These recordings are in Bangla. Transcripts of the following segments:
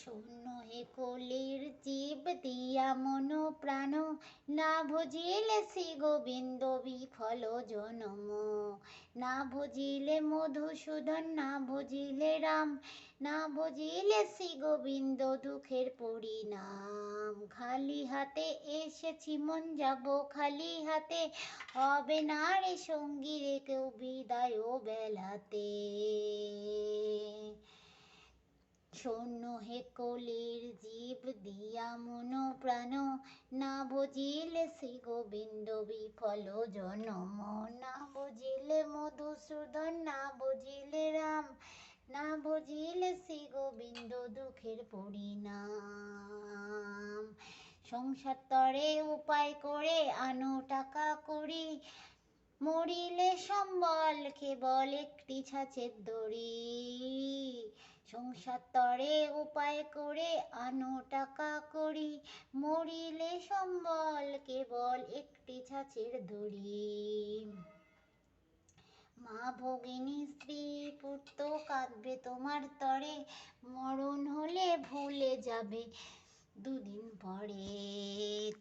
শূন্য হে কলির জীব দিয়া মন প্রাণ, না ভজিলে শ্রী গোবিন্দ বিফল জনম। না ভজিলে মধুসূদন, না ভজিলে রাম, না ভজিলে শ্রী গোবিন্দ দুঃখের পরিণাম। খালি হাতে এসেছি মন, যাব খালি হাতে, হবে না রে সঙ্গী রে কেউ বিদায় বেলাতে। শূন্য হে কলির জীব দিয়া মন প্রাণ, না ভজিলে শ্রী গোবিন্দ বিফল জনম। না ভজিলে মধুসূদন, না ভজিলে রাম, না ভজিলে শ্রী গোবিন্দ দুঃখের পরিণাম। সংসার তরে উপায় করে আনো টাকা কড়ি, মরিলে সম্বল কেবল একটি ছাঁচের দড়ি। সংসার তরে উপায় করে আনো টাকা কড়ি, মরিলে সম্বল কেবল একটি ছাঁচের দড়ি। মা ভগিনী স্ত্রী পুত্র কাঁদবে তোমার তরে, মরণ হলে ভুলে যাবে দুদিন পরে।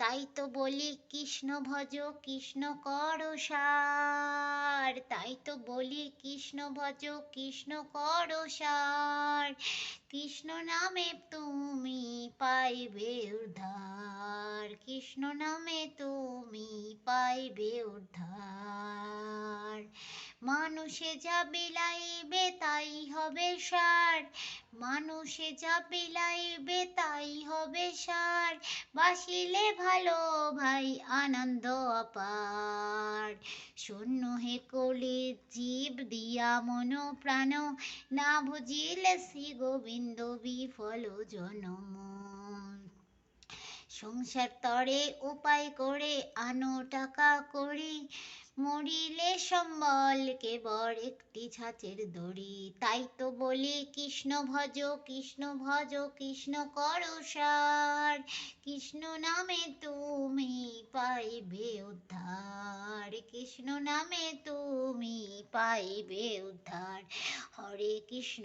তাই তো বলি কৃষ্ণ ভজ কৃষ্ণ কর সার, তাই তো বলি কৃষ্ণ ভজ কৃষ্ণ কর সার। কৃষ্ণ নামে তুমি পাইবে উদ্ধার, কৃষ্ণ নামে তুমি পাইবে উদ্ধার। মানুষে যা বিলাইবে তাই হবে সার, মানুষে যা বিলাইবে তাই হবে সার। বাসিলে ভালো ভাই আনন্দ অপার। শূন্য হে কলির জীব দিয়া মন প্রাণ, না ভজিলে শ্রী গোবিন্দ বিফল জনম। সংসার তরে উপায় করে আনো টাকা কড়ি, মরিলে সম্বল কেবল একটি ছাঁচের দড়ি। তাই তো বলি কৃষ্ণ ভজ কৃষ্ণ ভজ কৃষ্ণ কর সার, কৃষ্ণ নামে তুমি পাইবে উদ্ধার, কৃষ্ণ নামে তুমি পাইবে উদ্ধার। হরে কৃষ্ণ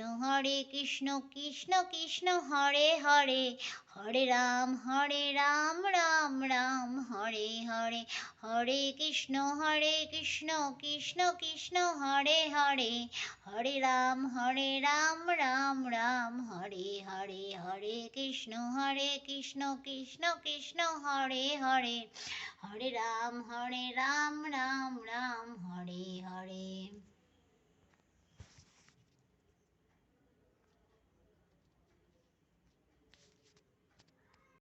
কৃষ্ণ কৃষ্ণ হরে হরে, হরে রাম রাম রাম হরে হরে। হরে কৃষ্ণ কৃষ্ণ কৃষ্ণ হরে হরে, হরে রাম রাম রাম হরে হরে। হরে কৃষ্ণ কৃষ্ণ কৃষ্ণ হরে হরে, হরে রাম রাম রাম হরে হরে।